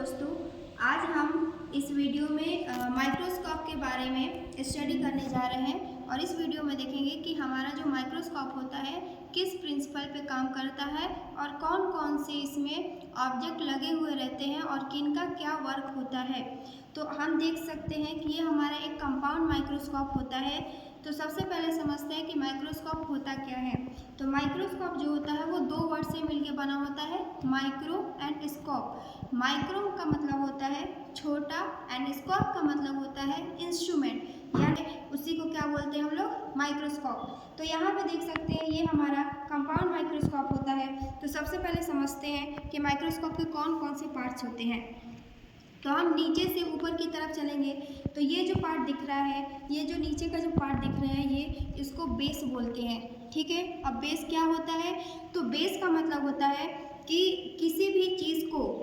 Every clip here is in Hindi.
दोस्तों, आज हम इस वीडियो में माइक्रोस्कोप के बारे में स्टडी करने जा रहे हैं और इस वीडियो में देखेंगे कि हमारा जो माइक्रोस्कोप होता है किस प्रिंसिपल पे काम करता है और कौन कौन से इसमें ऑब्जेक्ट लगे हुए रहते हैं और किनका क्या वर्क होता है। तो हम देख सकते हैं कि ये हमारा एक कंपाउंड माइक्रोस्कोप होता है। तो सबसे पहले समझते हैं कि माइक्रोस्कोप होता क्या है। तो माइक्रोस्कोप जो होता है वो दो वर्ड से मिलकर बना होता है, माइक्रो एंड स्कोप। माइक्रो का मतलब होता है छोटा एंड स्कोप का मतलब होता है इंस्ट्रूमेंट, यानी उसी को क्या बोलते हैं हम लोग, माइक्रोस्कोप। तो यहाँ पे देख सकते हैं ये हमारा कंपाउंड माइक्रोस्कोप होता है। तो सबसे पहले समझते हैं कि माइक्रोस्कोप के कौन कौन से पार्ट्स होते हैं। तो हम नीचे से ऊपर की तरफ चलेंगे तो ये जो पार्ट दिख रहा है, ये जो नीचे का जो पार्ट दिख रहा है, ये इसको बेस बोलते हैं। ठीक है, अब बेस क्या होता है, तो बेस का मतलब होता है कि किसी भी चीज़ को,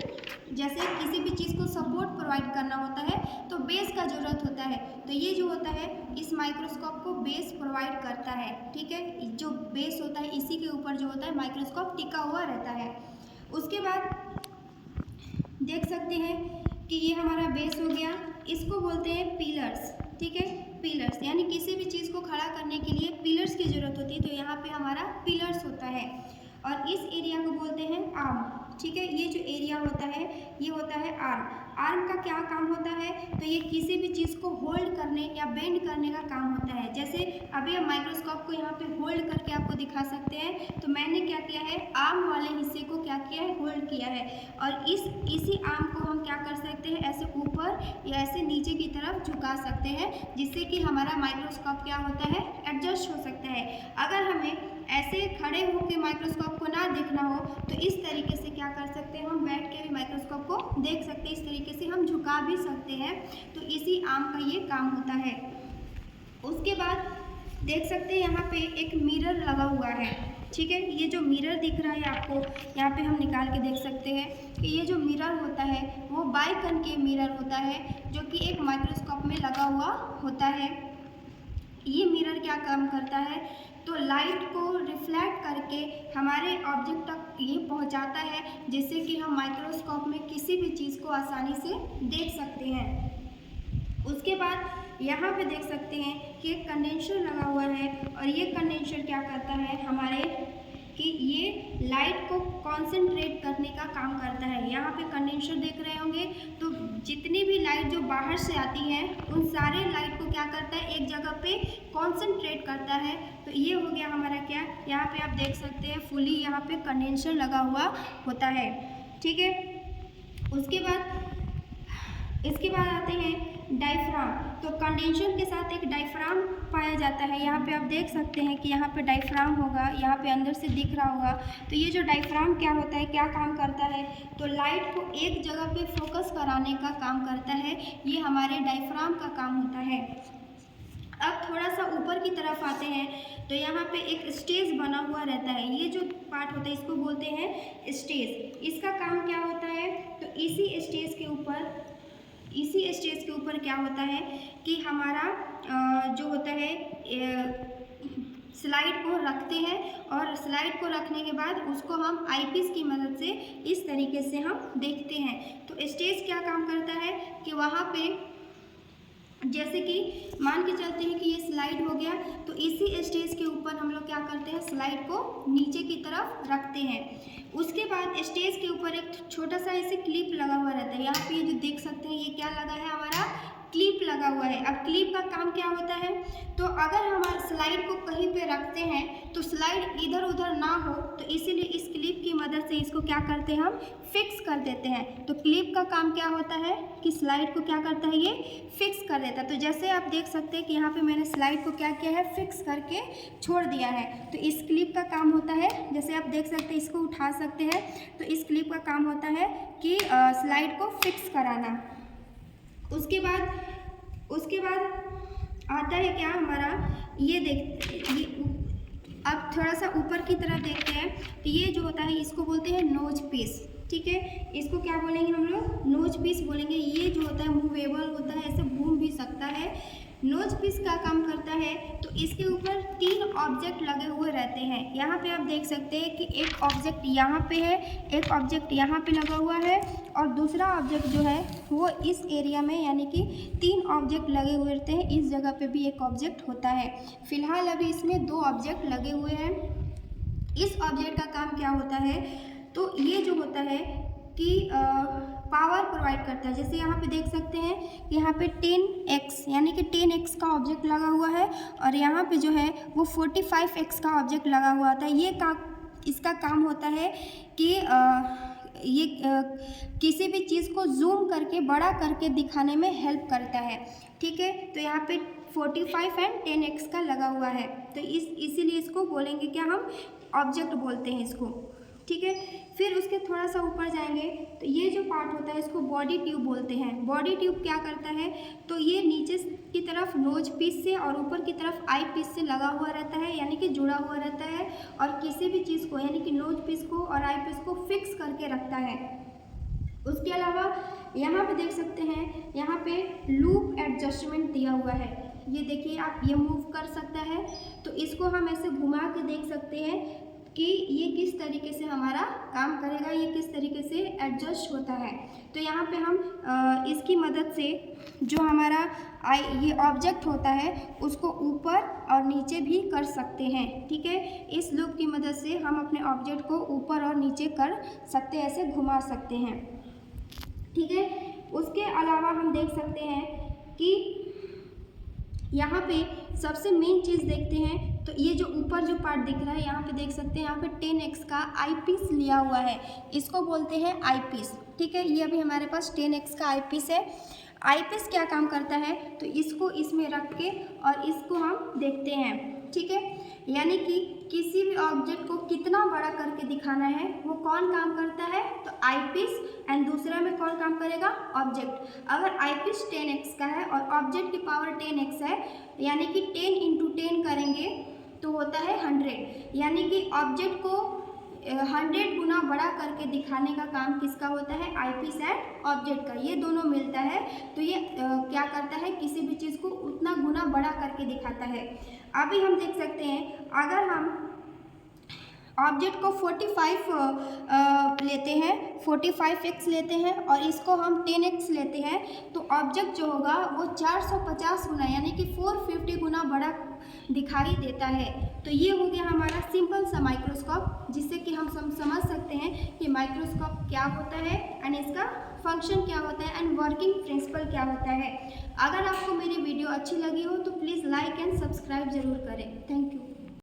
जैसे किसी भी चीज़ को सपोर्ट प्रोवाइड करना होता है तो बेस का ज़रूरत होता है। तो ये जो होता है इस माइक्रोस्कोप को बेस प्रोवाइड करता है। ठीक है, जो बेस होता है इसी के ऊपर जो होता है माइक्रोस्कोप टिका हुआ रहता है। उसके बाद देख सकते हैं कि ये हमारा बेस हो गया, इसको बोलते हैं पिलर्स। ठीक है, पिलर्स यानी किसी भी चीज़ को खड़ा करने के लिए पिलर्स की ज़रूरत होती है, तो यहाँ पे हमारा पिलर्स होता है। और इस एरिया को बोलते हैं आर्म। ठीक है, ये जो एरिया होता है ये होता है आर्म। आर्म का क्या काम होता है, तो ये किसी भी चीज़ को होल्ड करने या बेंड करने का काम होता है। जैसे अभी हम माइक्रोस्कोप को यहाँ पे होल्ड करके आपको दिखा सकते हैं, तो मैंने क्या किया है, आर्म वाले हिस्से को क्या किया है, होल्ड किया है। और इसी आर्म को हम क्या कर सकते हैं, ऐसे ऊपर या ऐसे नीचे की तरफ झुका सकते हैं, जिससे कि हमारा माइक्रोस्कोप क्या होता है, एडजस्ट हो सकता है। अगर हमें ऐसे खड़े होकर माइक्रोस्कोप को ना देखना हो तो इस तरीके से क्या कर सकते हैं, हम बैठ के भी माइक्रोस्कोप को देख सकते हैं। इस तरीके से हम झुका भी सकते हैं। तो इसी आर्म का ये काम होता है। उसके बाद देख सकते हैं यहाँ पे एक मिरर लगा हुआ है। ठीक है, ये जो मिरर दिख रहा है आपको, यहाँ पे हम निकाल के देख सकते हैं कि ये जो मिरर होता है वो बाइकनकेव मिरर होता है, जो कि एक माइक्रोस्कोप में लगा हुआ होता है। ये मिरर क्या काम करता है, तो लाइट को रिफ्लेक्ट करके हमारे ऑब्जेक्ट तक ये पहुंचाता है, जिससे कि हम माइक्रोस्कोप में किसी भी चीज़ को आसानी से देख सकते हैं। उसके बाद यहाँ पे देख सकते हैं कि एक कंडेंसर लगा हुआ है, और ये कंडेंसर क्या करता है हमारे, कि ये लाइट को कॉन्सेंट्रेट करने का काम करता है। यहाँ पे कंडेंसर देख रहे होंगे, तो जितनी भी लाइट जो बाहर से आती है उन सारे लाइट को क्या करता है, एक जगह पे कॉन्सेंट्रेट करता है। तो ये हो गया हमारा क्या, यहाँ पे आप देख सकते हैं फुली यहाँ पे कंडेंसर लगा हुआ होता है। ठीक है, इसके बाद आते हैं डायफ्राम। तो कंडेंसर के साथ एक डायफ्राम पाया जाता है। यहाँ पे आप देख सकते हैं कि यहाँ पे डायफ्राम होगा, यहाँ पे अंदर से दिख रहा होगा। तो ये जो डायफ्राम क्या होता है, क्या काम करता है, तो लाइट को एक जगह पे फोकस कराने का काम करता है। ये हमारे डायफ्राम का काम होता है। अब थोड़ा सा ऊपर की तरफ आते हैं तो यहाँ पे एक स्टेज बना हुआ रहता है। ये जो पार्ट होता है इसको बोलते हैं स्टेज। इसका काम क्या होता है, तो इसी स्टेज के ऊपर क्या होता है कि हमारा जो होता है स्लाइड को रखते हैं, और स्लाइड को रखने के बाद उसको हम आईपीस की मदद से इस तरीके से हम देखते हैं। तो स्टेज क्या काम करता है कि वहाँ पे जैसे कि मान के चलते हैं कि ये स्लाइड हो गया, तो इसी स्टेज के ऊपर हम लोग क्या करते हैं, स्लाइड को नीचे की तरफ रखते हैं। उसके बाद स्टेज के ऊपर एक छोटा सा ऐसे क्लिप लगा हुआ रहता है। यहाँ पे ये जो देख सकते हैं ये क्या लगा है, हमारा क्लिप लगा हुआ है। अब क्लिप का काम क्या होता है, तो अगर हमारे स्लाइड को कहीं पे रखते हैं तो स्लाइड इधर उधर ना हो, तो इसीलिए इस क्लिप की मदद से इसको क्या करते हैं, हम फिक्स कर देते हैं। तो क्लिप का काम क्या होता है कि स्लाइड को क्या करता है, ये फिक्स कर देता है। तो जैसे आप देख सकते हैं कि यहाँ पे मैंने स्लाइड को क्या किया है, फिक्स करके छोड़ दिया है। तो इस क्लिप का काम होता है, जैसे आप देख सकते हैं इसको उठा सकते हैं, तो इस क्लिप का काम होता है कि स्लाइड को फिक्स कराना। उसके बाद आता है क्या हमारा, ये अब थोड़ा सा ऊपर की तरफ देखते हैं तो ये जो होता है इसको बोलते हैं नोज पीस। ठीक है, इसको क्या बोलेंगे हम लोग, नोज पीस बोलेंगे। ये जो होता है मूवेबल होता है, ऐसे घूम भी सकता है, नोज पीस क्या काम करता है, तो इसके ऊपर 3 ऑब्जेक्ट लगे हुए रहते हैं। यहाँ पे आप देख सकते हैं कि एक ऑब्जेक्ट यहाँ पे है, एक ऑब्जेक्ट यहाँ पे लगा हुआ है और दूसरा ऑब्जेक्ट जो है वो इस एरिया में, यानी कि 3 ऑब्जेक्ट लगे हुए रहते हैं। इस जगह पे भी एक ऑब्जेक्ट होता है। फिलहाल अभी इसमें 2 ऑब्जेक्ट लगे हुए हैं। इस ऑब्जेक्ट का काम क्या होता है, तो ये जो होता है कि पावर प्रोवाइड करता है। जैसे यहाँ पे देख सकते हैं कि यहाँ पे 10x यानी कि 10x का ऑब्जेक्ट लगा हुआ है और यहाँ पे जो है वो 45x का ऑब्जेक्ट लगा हुआ था। इसका काम होता है कि ये किसी भी चीज़ को जूम करके बड़ा करके दिखाने में हेल्प करता है। ठीक है, तो यहाँ पे 45 एंड 10x का लगा हुआ है, तो इसीलिए इसको बोलेंगे क्या, हम ऑब्जेक्ट बोलते हैं इसको। ठीक है, फिर उसके थोड़ा सा ऊपर जाएंगे तो ये जो पार्ट होता है इसको बॉडी ट्यूब बोलते हैं। बॉडी ट्यूब क्या करता है, तो ये नीचे की तरफ नोज पीस से और ऊपर की तरफ आई पीस से लगा हुआ रहता है, यानी कि जुड़ा हुआ रहता है और किसी भी चीज़ को यानी कि नोज पीस को और आई पीस को फिक्स करके रखता है। उसके अलावा यहाँ पे देख सकते हैं, यहाँ पे लूप एडजस्टमेंट दिया हुआ है। ये देखिए आप, ये मूव कर सकता है, तो इसको हम ऐसे घुमा के देख सकते हैं कि ये किस तरीके से हमारा काम करेगा, ये किस तरीके से एडजस्ट होता है। तो यहाँ पे हम इसकी मदद से जो हमारा ये ऑब्जेक्ट होता है उसको ऊपर और नीचे भी कर सकते हैं। ठीक है, इस लूप की मदद से हम अपने ऑब्जेक्ट को ऊपर और नीचे कर सकते हैं, ऐसे घुमा सकते हैं। ठीक है, उसके अलावा हम देख सकते हैं कि यहाँ पे सबसे मेन चीज़ देखते हैं, तो ये जो ऊपर जो पार्ट दिख रहा है यहाँ पे देख सकते हैं, यहाँ पे 10x का आई पीस लिया हुआ है, इसको बोलते हैं आई पीस। ठीक है, ये अभी हमारे पास 10x का आई पीस है। आई पीस क्या काम करता है, तो इसको इसमें रख के और इसको हम देखते हैं। ठीक है, यानी कि किसी भी ऑब्जेक्ट को कितना बड़ा करके दिखाना है वो कौन काम करता है, तो आई पीस, एंड दूसरा में कौन काम करेगा, ऑब्जेक्ट। अगर आई पीस 10x का है और ऑब्जेक्ट की पावर 10x है, यानी कि 10 × 10 करेंगे तो होता है 100, यानी कि ऑब्जेक्ट को 100 गुना बड़ा करके दिखाने का काम किसका होता है, आई पीस एंड ऑब्जेक्ट का। ये दोनों मिलता है तो ये क्या करता है, किसी भी चीज़ को उतना गुना बड़ा करके दिखाता है। अभी हम देख सकते हैं, अगर हम ऑब्जेक्ट को 45 लेते हैं, 45x लेते हैं और इसको हम 10x लेते हैं, तो ऑब्जेक्ट जो होगा वो 450 गुना यानी कि 450 गुना बड़ा दिखाई देता है। तो ये हो गया हमारा सिंपल सा माइक्रोस्कोप, जिससे कि हम समझ सकते हैं कि माइक्रोस्कोप क्या होता है एंड इसका फंक्शन क्या होता है एंड वर्किंग प्रिंसिपल क्या होता है। अगर आपको मेरी वीडियो अच्छी लगी हो तो प्लीज़ लाइक एंड सब्सक्राइब ज़रूर करें। Thank you.